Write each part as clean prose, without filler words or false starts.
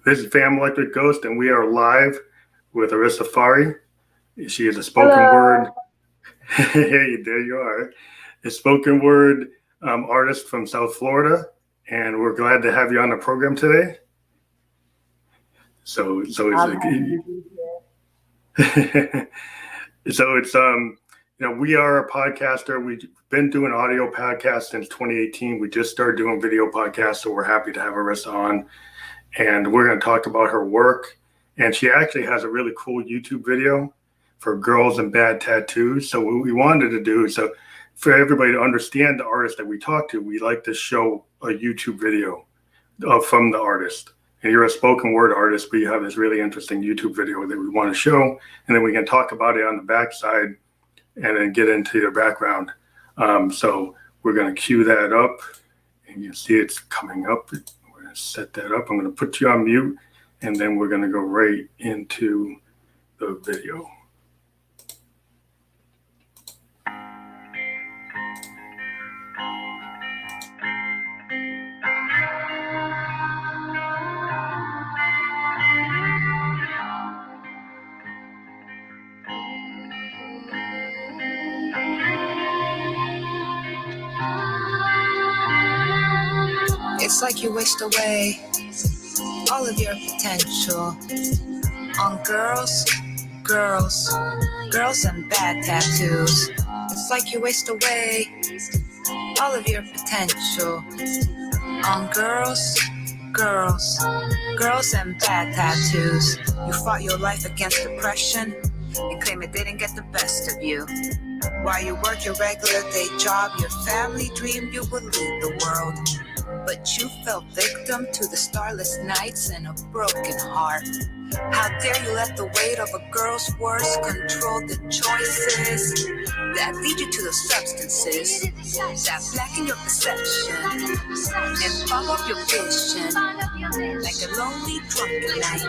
This is Fam Electric Ghost, and we are live with Ari Safari. She is a spoken Hello. word. Hey, there you are. A spoken word artist from South Florida, and we're glad to have you on the program today. So it's we are a podcaster. We've been doing audio podcasts since 2018. We just started doing video podcasts, so we're happy to have Arissa on. And we're going to talk about her work. And she actually has a really cool YouTube video for girls and bad tattoos. So what we wanted to do is, so for everybody to understand the artist that we talk to, we like to show a YouTube video from the artist. And you're a spoken word artist, but you have this really interesting YouTube video that we want to show. And then we can talk about it on the backside and then get into your background. So we're going to cue that up, and you see it's coming up. We're going to set that up. I'm going to put you on mute, and then we're going to go right into the video. It's like you waste away all of your potential on girls and bad tattoos. It's like you waste away all of your potential on girls and bad tattoos. You fought your life against depression and claim it didn't get the best of you. While you work your regular day job, your family dreamed you would lead the world. But you fell victim to the starless nights and a broken heart. How dare you let the weight of a girl's words control the choices that lead you to those substances that blacken your perception and fog up your vision like a lonely drunken night.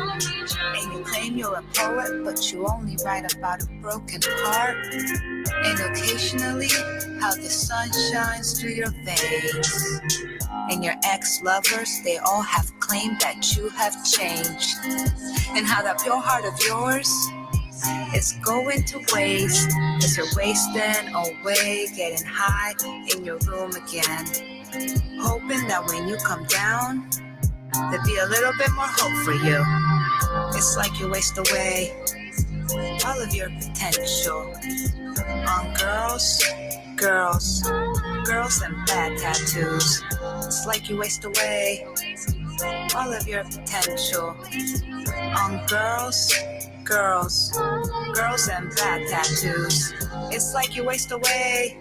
And you claim you're a poet, but you only write about a broken heart. And occasionally, how the sun shines through your veins. And your ex-lovers, they all have claimed that you have changed. And how that pure heart of yours is going to waste as you're wasting away, getting high in your room again. Hoping that when you come down, there'll be a little bit more hope for you. It's like you waste away all of your potential on girls and bad tattoos. It's like you waste away all of your potential on girls and bad tattoos. It's like you waste away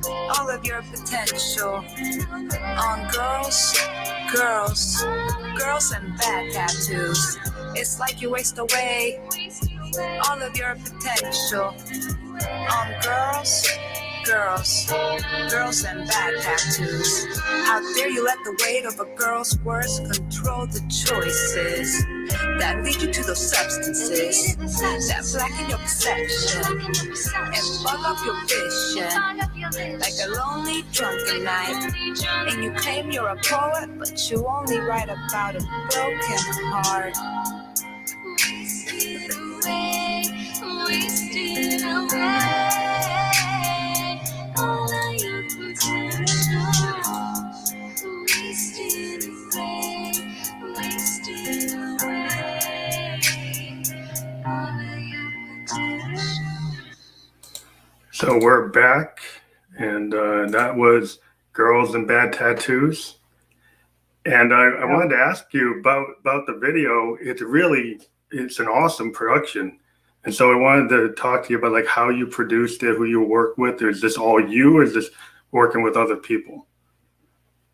all of your potential on girls and bad tattoos. It's like you waste away all of your potential on girls and bad tattoos. How dare you let the weight of a girl's words control the choices that lead you to those substances that blacken your perception and fog up your vision like a lonely drunken night. And you claim you're a poet, but you only write about a broken heart. Wasted away. All of your potential, wasted away, all of your potential. So we're back, and that was Girls and Bad Tattoos. And I wanted to ask you about the video. It's an awesome production. And so I wanted to talk to you about like how you produced it, who you work with. Is this all you, or is this working with other people?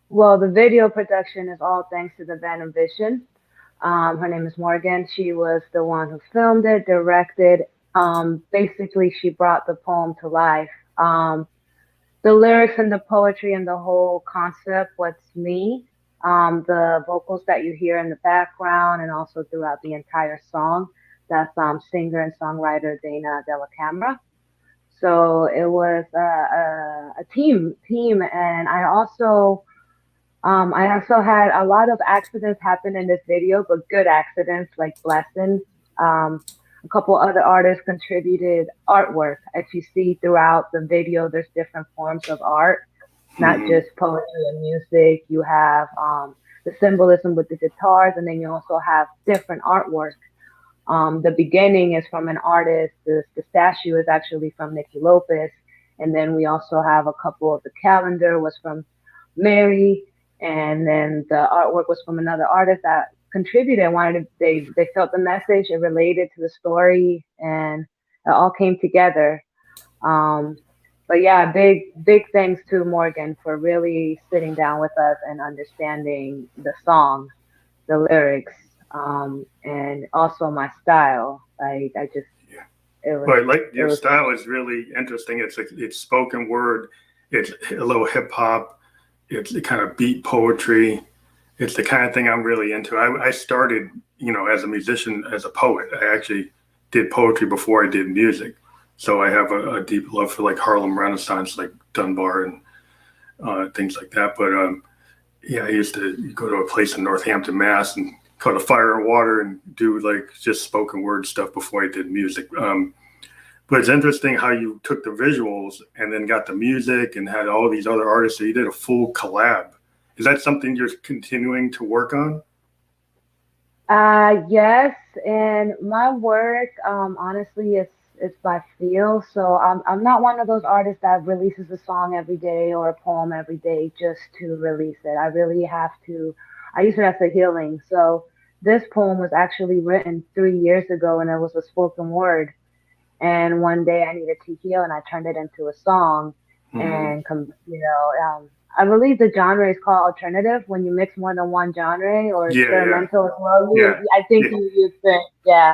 Well, the video production is all thanks to the Venom Vision. Her name is Morgan. She was the one who filmed it, directed. Basically, she brought the poem to life. The lyrics and the poetry and the whole concept was me. The vocals that you hear in the background and also throughout the entire song, that's singer and songwriter Dana Della Camera. So it was a team, and I also I also had a lot of accidents happen in this video, but good accidents, like blessings. A couple other artists contributed artwork. As you see throughout the video, there's different forms of art, not Mhm. just poetry and music. You have the symbolism with the guitars, and then you also have different artwork. The beginning is from an artist. The statue is actually from Nicky Lopez. And then we also have a couple of the calendar was from Mary. And then the artwork was from another artist that contributed. They felt the message, it related to the story, and it all came together. Um, but yeah, big thanks to Morgan for really sitting down with us and understanding the song, the lyrics, and also my style. I just Yeah. it was But like it your was style is really interesting. It's spoken word, it's a little hip hop, it's the kind of beat poetry. It's the kind of thing I'm really into. I started, as a musician, as a poet. I actually did poetry before I did music. So I have a deep love for like Harlem Renaissance, like Dunbar and things like that. But yeah, I used to go to a place in Northampton, Mass, and call it Fire and Water and do like just spoken word stuff before I did music. But it's interesting how you took the visuals and then got the music and had all these other artists. So you did a full collab. Is that something you're continuing to work on? yes, and my work honestly is by feel. So I'm not one of those artists that releases a song every day or a poem every day just to release it. I really have to. I use it as a healing. So this poem was actually written 3 years ago, and it was a spoken word. And one day I needed to heal, and I turned it into a song. Mm-hmm. And I believe the genre is called alternative when you mix more than one genre, or Yeah, yeah, experimental as well. yeah, I think yeah. you think, yeah.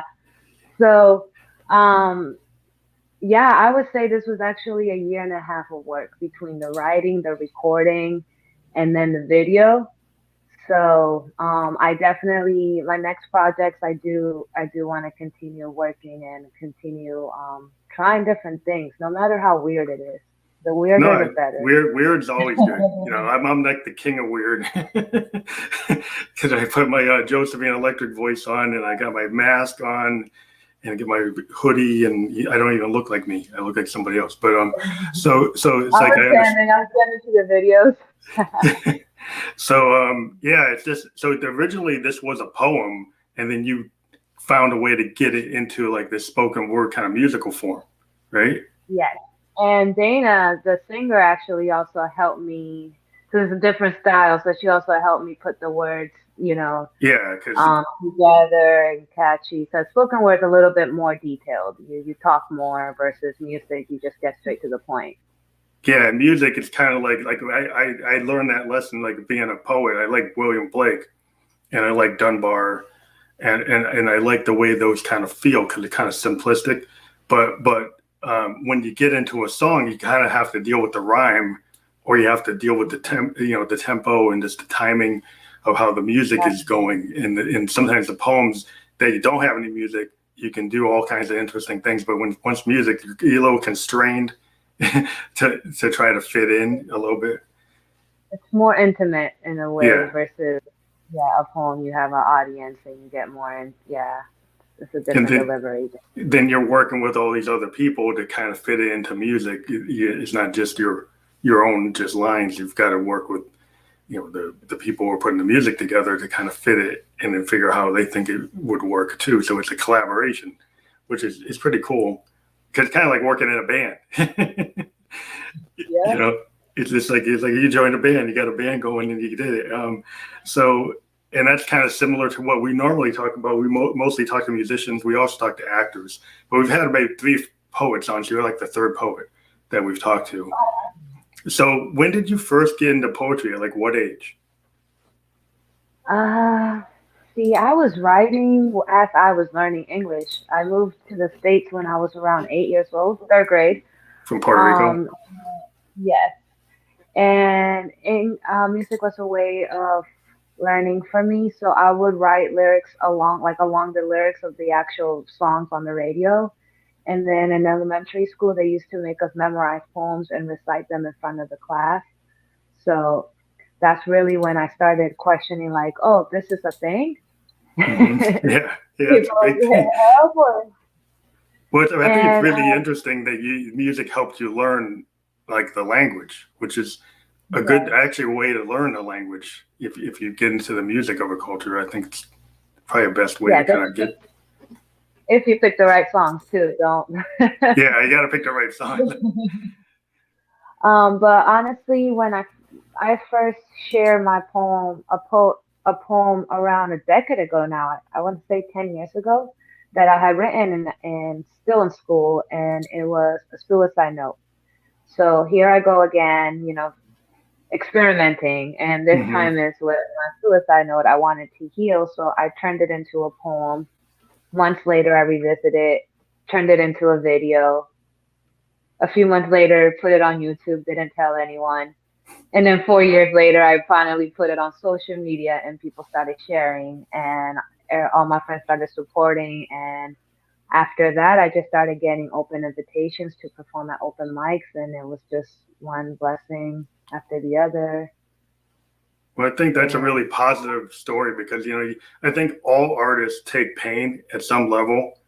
So, um, yeah, I would say this was actually a year and a half of work between the writing, the recording, and then the video. So I definitely my next projects I do want to continue working and continue trying different things, no matter how weird it is. The weirder the No, better. weird's always good. I'm like the king of weird because I put my Josephine Electric voice on and I got my mask on and I get my hoodie and I don't even look like me. I look like somebody else. But so it's like I understand. I was sending to the videos. So yeah, it's just so originally this was a poem, and then you found a way to get it into like this spoken word kind of musical form, right? Yes. And Dana, the singer, actually also helped me. So it's a different style, so she also helped me put the words, Yeah, because together and catchy. Because spoken word's a little bit more detailed. You talk more versus music. You just get straight to the point. yeah, music is kind of like I learned that lesson like being a poet. I like William Blake and I like Dunbar and I like the way those kind of feel because they're kind of simplistic. But when you get into a song, you kind of have to deal with the rhyme, or you have to deal with the tempo and just the timing of how the music is going. And sometimes the poems that you don't have any music, you can do all kinds of interesting things. But once music, you're a little constrained to try to fit in a little bit. It's more intimate in a way Yeah. versus a poem. You have an audience and you get more in. Yeah, it's a And different delivery. then you're working with all these other people to kind of fit it into music. It's not just your own just lines. You've got to work with the people who are putting the music together to kind of fit it and then figure out how they think it would work too. So it's a collaboration, which is pretty cool. Because it's kind of like working in a band. Yeah. It's like you joined a band, you got a band going, and you did it. So and that's kind of similar to what we normally talk about. We mostly talk to musicians. We also talk to actors, but we've had maybe three poets on. So you're like the third poet that we've talked to. So when did you first get into poetry? At like what age? Uh, See, I was writing as I was learning English. I moved to the States when I was around 8 years old, third grade. From Puerto Rico? Um, yes. And music was a way of learning for me. So I would write lyrics along the lyrics of the actual songs on the radio. And then in elementary school, they used to make us memorize poems and recite them in front of the class. So that's really when I started questioning, like, oh, this is a thing. Yeah, it's a People big get thing. help, Well, I think it's and really interesting that music helped you learn like the language, which is a good yes, actually way to learn the language. If you get into the music of a culture, I think it's probably the best way to yes, kind of get. if you pick the right songs too, don't. Yeah, you got to pick the right song. But honestly, when I first shared my a poem around a decade ago now, I want to say 10 years ago, that I had written and still in school, and it was a suicide note. So here I go again, experimenting, and this Hmm. time is with my suicide note. I wanted to heal, so I turned it into a poem. Months later, I revisited it, turned it into a video. A few months later, put it on YouTube, didn't tell anyone. And then 4 years later, I finally put it on social media and people started sharing, and all my friends started supporting. And after that, I just started getting open invitations to perform at open mics, and it was just one blessing after the other. Well, I think that's a And really positive story because I think all artists take pain at some level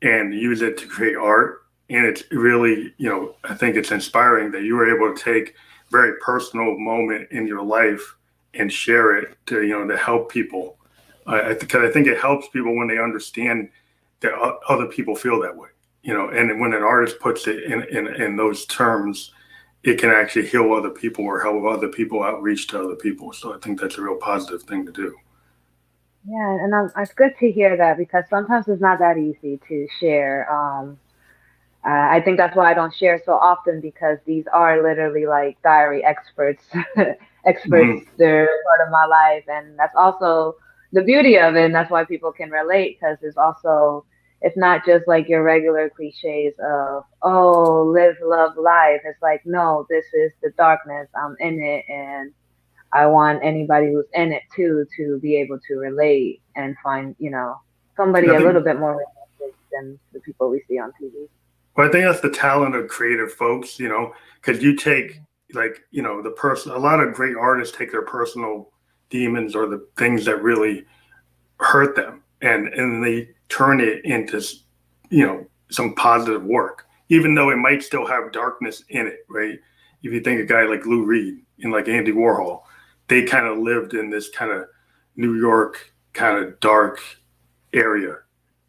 and use it to create art. And it's really, I think it's inspiring that you were able to take a very personal moment in your life and share it to help people. Because I think it helps people when they understand that other people feel that way. And when an artist puts it in those terms, it can actually heal other people or help other people outreach to other people. So I think that's a real positive thing to do. yeah, and it's good to hear that because sometimes it's not that easy to share. I think that's why I don't share so often because these are literally like diary experts, experts. Hmm. They're part of my life, and that's also the beauty of it. And that's why people can relate because it's not just like your regular cliches of oh live, love, life. It's like no, this is the darkness. I'm in it, and I want anybody who's in it too to be able to relate and find somebody I a little think bit more realistic than the people we see on TV. Well, I think that's the talent of creative folks, because you take like, the person, a lot of great artists take their personal demons or the things that really hurt them and they turn it into, some positive work, even though it might still have darkness in it, right? If you think a guy like Lou Reed and like Andy Warhol, they kind of lived in this kind of New York kind of dark area.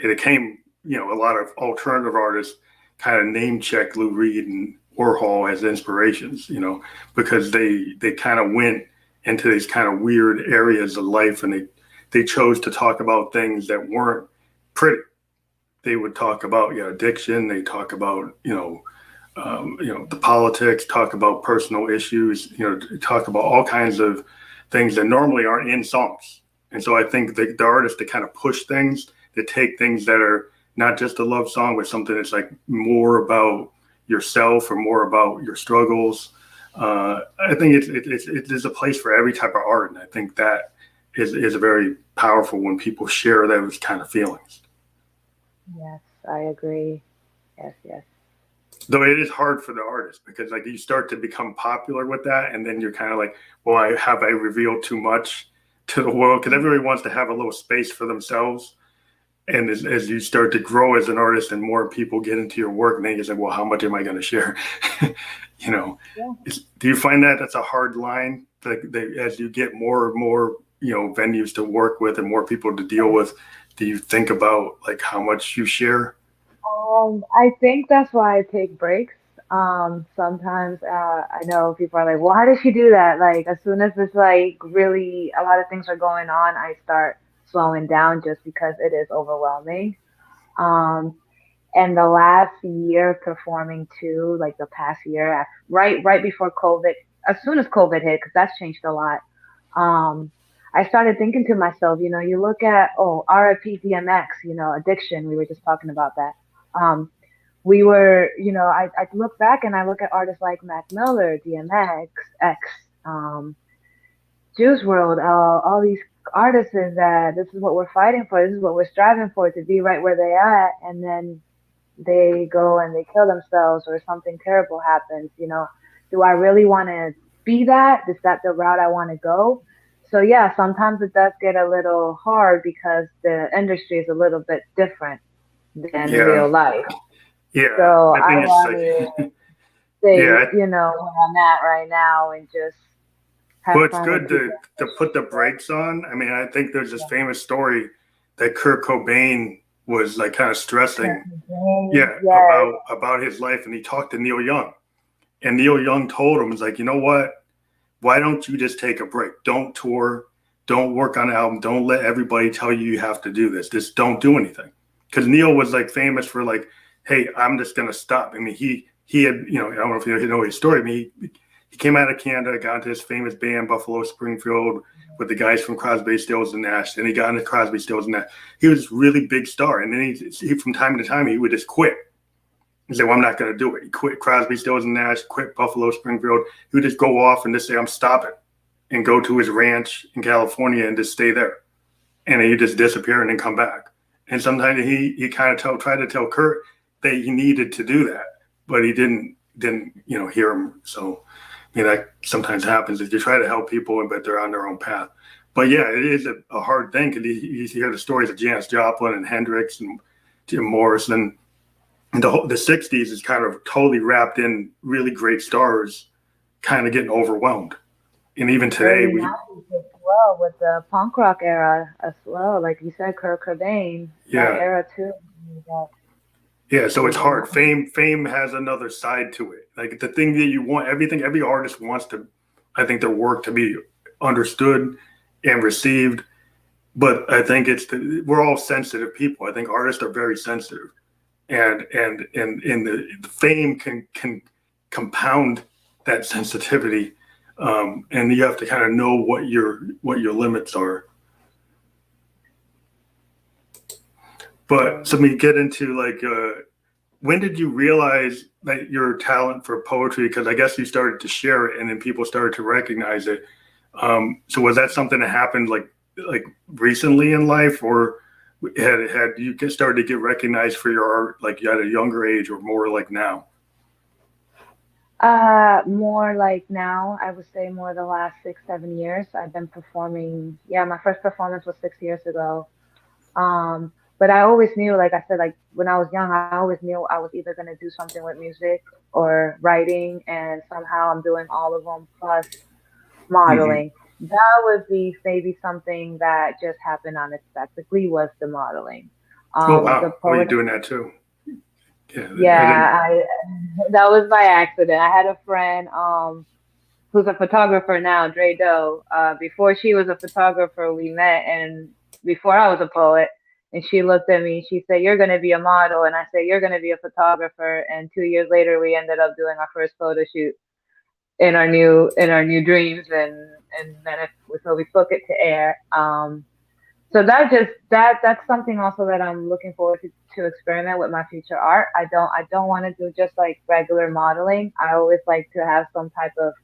And it came, a lot of alternative artists kind of name check Lou Reed and Warhol as inspirations, because they kind of went into these kind of weird areas of life and they chose to talk about things that weren't pretty. They would talk about addiction. They talk about the politics. Talk about personal issues. Talk about all kinds of things that normally aren't in songs. And so I think the artists that kind of push things, that take things that are not just a love song, but something that's like more about yourself or more about your struggles. I think there's a place for every type of art, and I think that is very powerful when people share those kind of feelings. Yes, I agree. Yes, yes. Though it is hard for the artist because like you start to become popular with that, and then you're kind of like, well, I revealed too much to the world because everybody wants to have a little space for themselves. And as you start to grow as an artist and more people get into your work, and then you say, well, how much am I going to share? you know, Yeah. do you find that that's a hard line? Like as you get more and more, venues to work with and more people to deal with, do you think about like how much you share? I think that's why I take breaks. Sometimes I know people are like, "Well, how does she do that?" Like, as soon as it's like really a lot of things are going on, I start slowing down just because it is overwhelming. Um, and the last year performing too, like the past year, right before COVID, as soon as COVID hit, because that's changed a lot. Um, I started thinking to myself, you look at RIP DMX, addiction. We were just talking about that. Um, we were, I look back and I look at artists like Mac Miller, DMX, X, um, Juice World, all these artists that this is what we're fighting for, this is what we're striving for to be right where they are, and then they go and they kill themselves or something terrible happens. Do I really want to be that? Is that the route I want to go? So yeah, sometimes it does get a little hard because the industry is a little bit different than Yeah. real life. Yeah. So I I think it's rather like, stay, yeah. you know, where I'm at right now and just have Well, it's fun with good people. to put the brakes on. I mean, I think there's this famous story that Kurt Cobain was like kind of stressing, yeah, Yes. about his life, and he talked to Neil Young, and Neil Young told him, "It's like, you know what? Why don't you just take a break? Don't tour, don't work on an album, don't let everybody tell you you have to do this. Just don't do anything." Because Neil was like famous for like, "Hey, I'm just gonna stop." I mean, he had, you know, I don't know if you know his story. I mean, he came out of Canada, got into his famous band Buffalo Springfield with the guys from Crosby, Stills and Nash. Then he got into Crosby, Stills and Nash. He was a really big star, and then he from time to time he would just quit. He said, "Well, I'm not going to do it." He quit Crosby, Stills and Nash, quit Buffalo Springfield. He would just go off and just say, "I'm stopping," and go to his ranch in California and just stay there. And then he'd just disappear and then come back. And sometimes he kind of tried to tell Kurt that he needed to do that, but he didn't hear him. So that sometimes happens is you try to help people, but they're on their own path. But yeah, it is a hard thing because you hear the stories of Janis Joplin and Hendrix and Jim Morrison. And the 60s is kind of totally wrapped in really great stars kind of getting overwhelmed. And even today, Early 90s as well, with the punk rock era as well. Like you said, Kurt Cobain, that era too. Yeah, so it's hard. Fame has another side to it. Like the thing that you want, every artist wants to, I think, their work to be understood and received. But I think we're all sensitive people. I think artists are very sensitive, and the fame can compound that sensitivity, and you have to kind of know what your limits are. But so we get into like, when did you realize that your talent for poetry? Because I guess you started to share it, and then people started to recognize it. So was that something that happened like recently in life, or had you started to get recognized for your art like at a younger age, or more like now? More like now. I would say more the last 6-7 years. I've been performing. Yeah, my first performance was 6 years ago. But I always knew, like I said, like when I was young, I always knew I was either going to do something with music or writing, and somehow I'm doing all of them plus modeling. Mm-hmm. That would be maybe something that just happened unexpectedly, was the modeling. Oh, wow. You're doing that too. Yeah, that was by accident. I had a friend who's a photographer now, Dre Doe. Before she was a photographer, we met, and before I was a poet. And she looked at me, she said, "You're going to be a model." And I said, "You're going to be a photographer." And 2 years later, we ended up doing our first photo shoot in our new dreams. And then so we took it to air. So that's something also that I'm looking forward to experiment with my future art. I don't want to do just like regular modeling. I always like to have some type of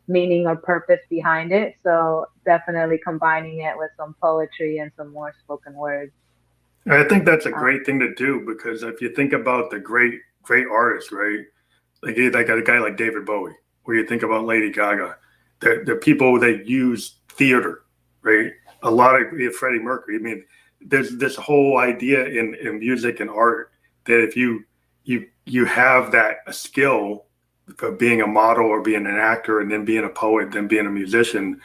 meaning or purpose behind it. So definitely combining it with some poetry and some more spoken words. I think that's a great thing to do, because if you think about the great artists, right? Like a guy like David Bowie, or you think about Lady Gaga, the people that use theater, right? A lot of Freddie Mercury. I mean, there's this whole idea in music and art that if you have that skill of being a model or being an actor and then being a poet, then being a musician,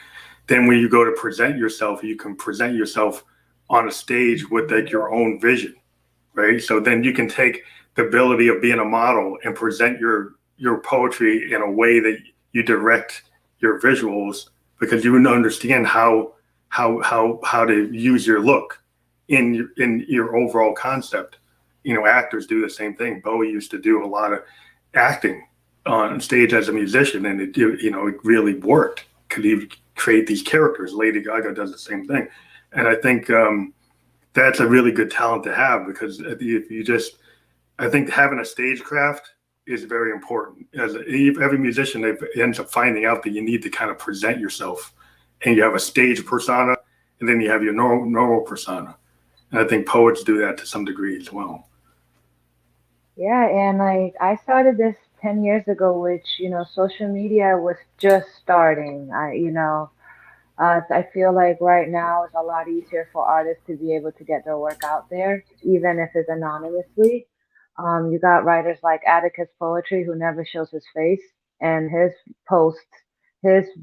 then when you go to present yourself, you can present yourself on a stage with like your own vision, right? So then you can take the ability of being a model and present your poetry in a way that you direct your visuals, because you understand how to use your look in your overall concept. Actors do the same thing. Bowie used to do a lot of acting on stage as a musician, and it really worked. Could he create these characters? Lady Gaga does the same thing. And I think that's a really good talent to have, because I think having a stagecraft is very important. As every musician ends up finding out that you need to kind of present yourself, and you have a stage persona, and then you have your normal persona. And I think poets do that to some degree as well. Yeah, and like I started this 10 years ago, which, social media was just starting. I feel like right now it's a lot easier for artists to be able to get their work out there, even if it's anonymously. You got writers like Atticus Poetry who never shows his face, and his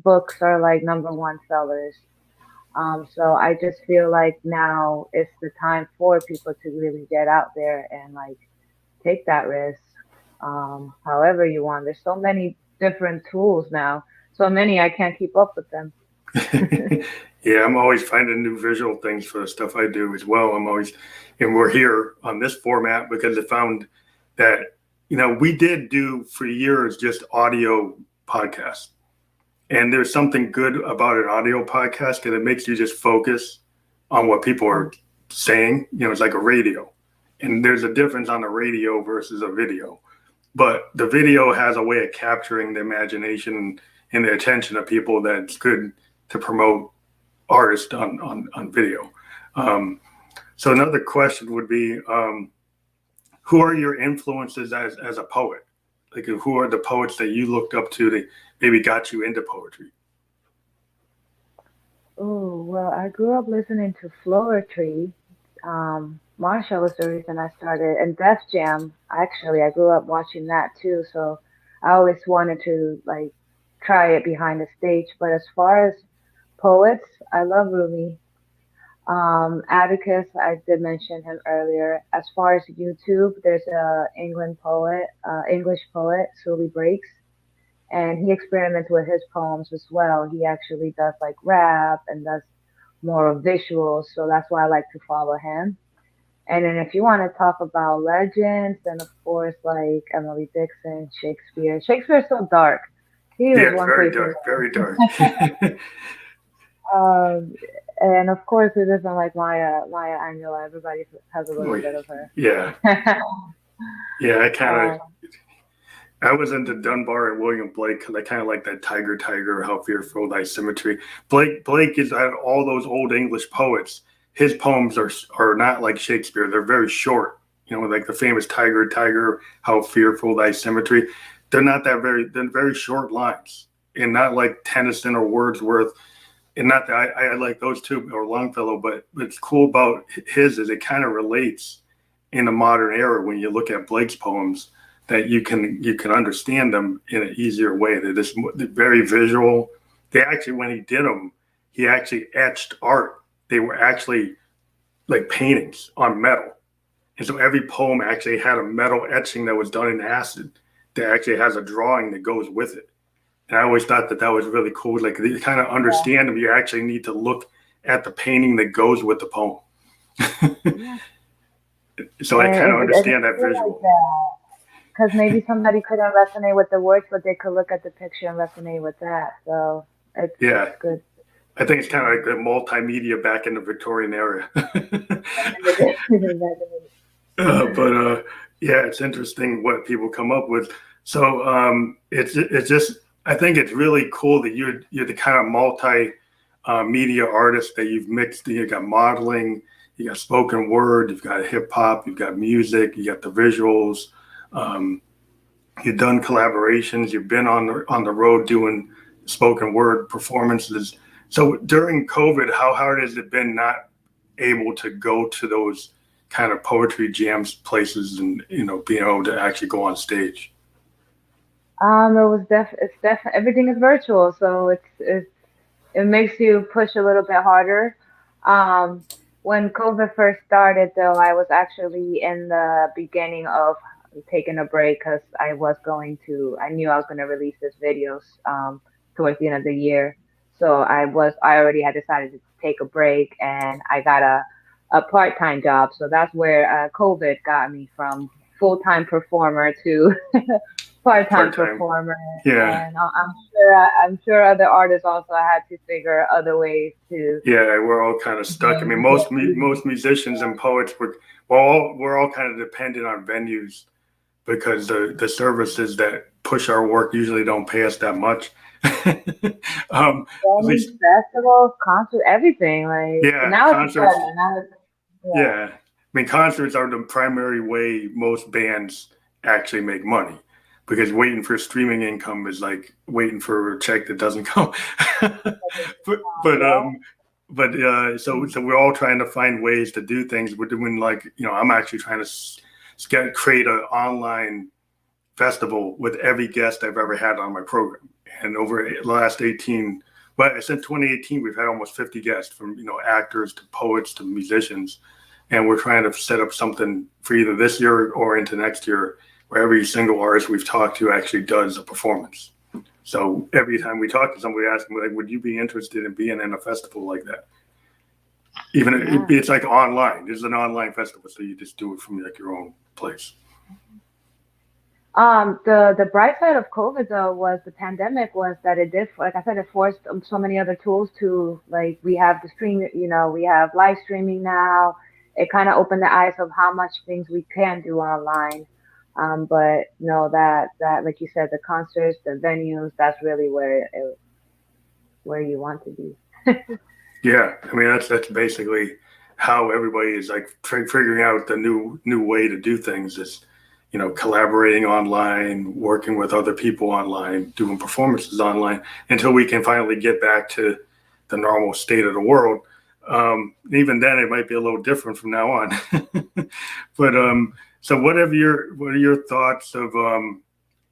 books are like number one sellers. So I just feel like now it's the time for people to really get out there and like take that risk. However you want. There's so many different tools now. So many I can't keep up with them. Yeah, I'm always finding new visual things for the stuff I do as well. And we're here on this format because I found that, we did do for years just audio podcasts. And there's something good about an audio podcast because it makes you just focus on what people are saying. It's like a radio. And there's a difference on a radio versus a video. But the video has a way of capturing the imagination and the attention of people that's good to promote artists on video. So another question would be, who are your influences as a poet? Like, who are the poets that you looked up to that maybe got you into poetry? Oh, well, I grew up listening to Floetry. Marsha was the reason I started, and Def Jam. Actually, I grew up watching that too, so I always wanted to like try it behind the stage. But as far as poets, I love Rumi. Atticus, I did mention him earlier. As far as YouTube, there's a English poet, Sully Breaks, and he experiments with his poems as well. He actually does like rap and does more of visuals, so that's why I like to follow him. And then if you want to talk about legends, then of course like Emily Dickinson, Shakespeare. Shakespeare's so dark. He was one very person. dark, very dark. And of course, it isn't like Maya Angelou. Everybody has a little bit of her. Yeah. Yeah, I was into Dunbar and William Blake because I kind of like that tiger, how fearful thy symmetry. Blake is out of all those old English poets. His poems are not like Shakespeare. They're very short. Like the famous tiger, how fearful thy symmetry. They're very short lines, and not like Tennyson or Wordsworth. And not that I like those two or Longfellow, but what's cool about his is it kind of relates in the modern era when you look at Blake's poems, that you can understand them in an easier way. They're just very visual. They actually, when he did them, he actually etched art. They were actually like paintings on metal. And so every poem actually had a metal etching that was done in acid that actually has a drawing that goes with it. And I always thought that was really cool. Like, you kind of understand them. You actually need to look at the painting that goes with the poem. So I kind of understand that visual. Because maybe somebody couldn't resonate with the words, but they could look at the picture and resonate with that. So it's good. I think it's kind of like the multimedia back in the Victorian era. It's interesting what people come up with. So it's just, I think it's really cool that you're the kind of multi-media artist that you've mixed. You got modeling, you got spoken word, you've got hip hop, you've got music, you got the visuals. You've done collaborations. You've been on the road doing spoken word performances. So during COVID, how hard has it been not able to go to those kind of poetry jams places and being able to actually go on stage? It's definitely everything is virtual, so it makes you push a little bit harder. When COVID first started, though, I was actually in the beginning of taking a break because I knew I was going to release this videos towards the end of the year. So I already had decided to take a break, and I got a part-time job. So that's where COVID got me from full-time performer to part-time performer. Yeah. And I'm sure other artists also had to figure other ways to. Yeah, we're all kind of stuck. I mean, most musicians and poets we're all kind of dependent on venues because the services that push our work usually don't pay us that much. Festivals, concerts, everything. Concerts. I mean, concerts are the primary way most bands actually make money. because waiting for streaming income is like waiting for a check that doesn't come. but but um so we're all trying to find ways to do things. We're doing like, I'm actually trying to create an online festival with every guest I've ever had on my program. And over the last 18, but since 2018, we've had almost 50 guests, from actors to poets to musicians, and we're trying to set up something for either this year or into next year, where every single artist we've talked to actually does a performance. So every time we talk to somebody, ask them, like, would you be interested in being in a festival like that? Even it's like online. It's an online festival, so you just do it from like your own place. The bright side of COVID though was the pandemic was that it did, like I said, it forced so many other tools to, like, we have the stream, we have live streaming now. It kind of opened the eyes of how much things we can do online. But that like you said, the concerts, the venues, that's really where you want to be. Yeah, I mean that's basically how everybody is like figuring out the new way to do things is, collaborating online, working with other people online, doing performances online, until we can finally get back to the normal state of the world. Even then, it might be a little different from now on. But so what are your thoughts of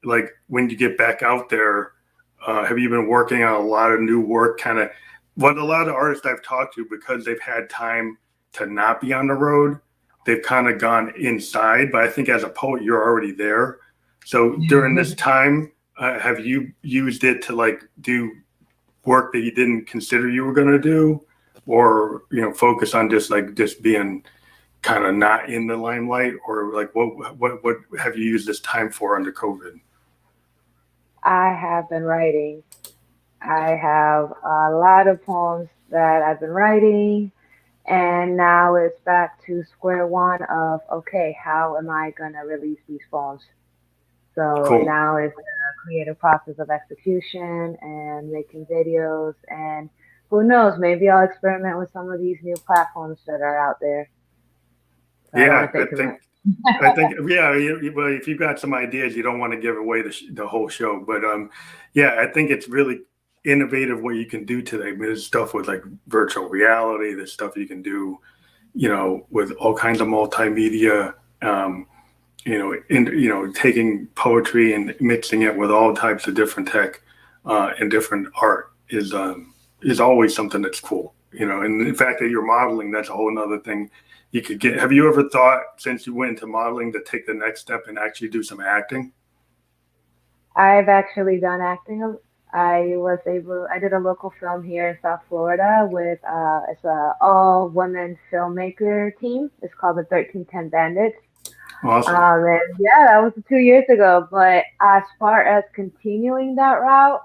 like when you get back out there? Have you been working on a lot of new work? Kind of what a lot of artists I've talked to, because they've had time to not be on the road, they've kind of gone inside. But I think as a poet, you're already there. So during this time, have you used it to like do work that you didn't consider you were going to do, or focus on just being kind of not in the limelight, or like what have you used this time for under COVID? I have been writing. I have a lot of poems that I've been writing, and now it's back to square one of, okay, how am I going to release these poems? So Cool. Now it's the creative process of execution and making videos, and who knows, maybe I'll experiment with some of these new platforms that are out there. So yeah, I think, yeah. Well, if you've got some ideas, you don't want to give away the whole show, but yeah, I think it's really innovative what you can do today. I mean, there's stuff with like virtual reality. There's stuff you can do, with all kinds of multimedia. Taking poetry and mixing it with all types of different tech and different art is always something that's cool. And the fact that you're modeling, that's a whole nother thing you could get. Have you ever thought, since you went into modeling, to take the next step and actually do some acting? I've actually done acting. I did a local film here in South Florida with it's a all women filmmaker team. It's called the 1310 Bandits. Awesome. And yeah, that was 2 years ago. But as far as continuing that route,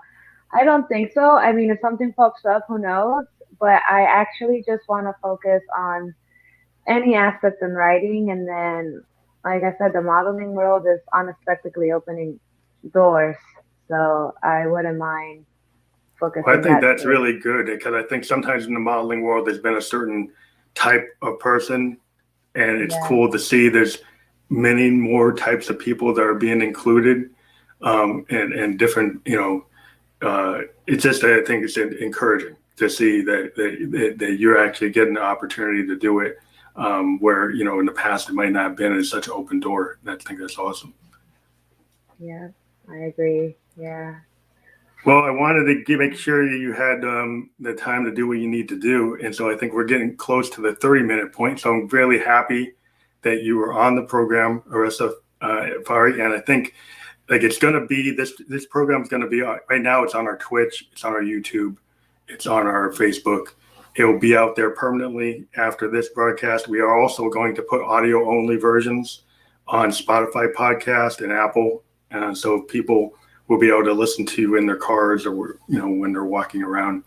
I don't think so. I mean, if something pops up, who knows? But I actually just want to focus on any aspect in writing. And then, like I said, the modeling world is unexpectedly opening doors. So I wouldn't mind focusing. Well, I think that's really good, because I think sometimes in the modeling world, there's been a certain type of person, and it's cool to see there's many more types of people that are being included, and different, it's just, I think it's encouraging to see that you're actually getting the opportunity to do it, where, in the past, it might not have been such an open door. I think that's awesome. Yeah, I agree. Yeah. Well, I wanted to make sure you had the time to do what you need to do. And so I think we're getting close to the 30-minute point. So I'm really happy that you were on the program, Ari Safari. And I think like it's going to be, this program is going to be, right now it's on our Twitch, it's on our YouTube, it's on our Facebook. It will be out there permanently after this broadcast. We are also going to put audio only versions on Spotify podcast and Apple. So people will be able to listen to you in their cars, or when they're walking around,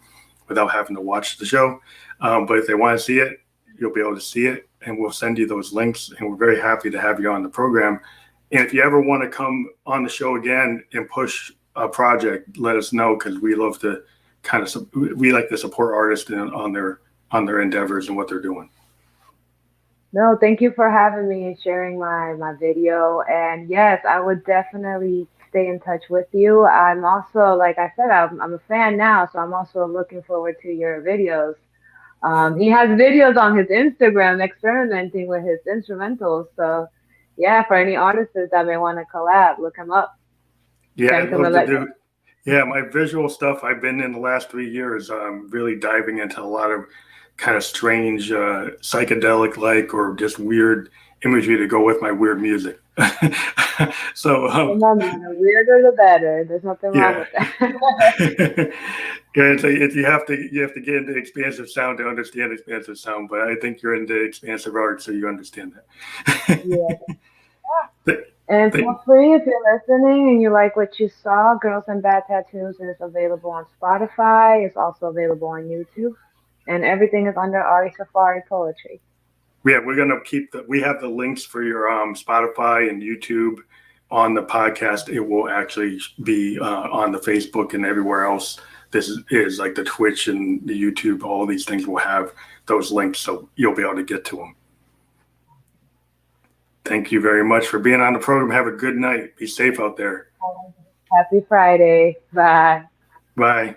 without having to watch the show. But if they want to see it, you'll be able to see it, and we'll send you those links. And we're very happy to have you on the program. And if you ever want to come on the show again and push a project, let us know, because we love to we like to support artists on their endeavors and what they're doing. No, thank you for having me and sharing my video. And yes, I would definitely stay in touch with you. I'm also, like I said, I'm a fan now, so I'm also looking forward to your videos. He has videos on his Instagram experimenting with his instrumentals. So, yeah, for any artists that may want to collab, look him up. Yeah, Send I'd him a love to message. do. Yeah, my visual stuff, I've been in the last 3 years, really diving into a lot of kind of strange, psychedelic like, or just weird imagery to go with my weird music. So, Remember, the weirder the better. There's nothing wrong yeah. with that. Yeah, you have to get into expansive sound to understand expansive sound, but I think you're into expansive art, so you understand that. Yeah. Th- And th- feel free, if you're listening and you like what you saw, Girls and Bad Tattoos is available on Spotify. It's also available on YouTube. And everything is under Ari Safari Poetry. Yeah, we're gonna we have the links for your Spotify and YouTube on the podcast. It will actually be on the Facebook and everywhere else. This is like the Twitch and the YouTube. All these things will have those links, so you'll be able to get to them. Thank you very much for being on the program. Have a good night. Be safe out there. Happy Friday. Bye. Bye.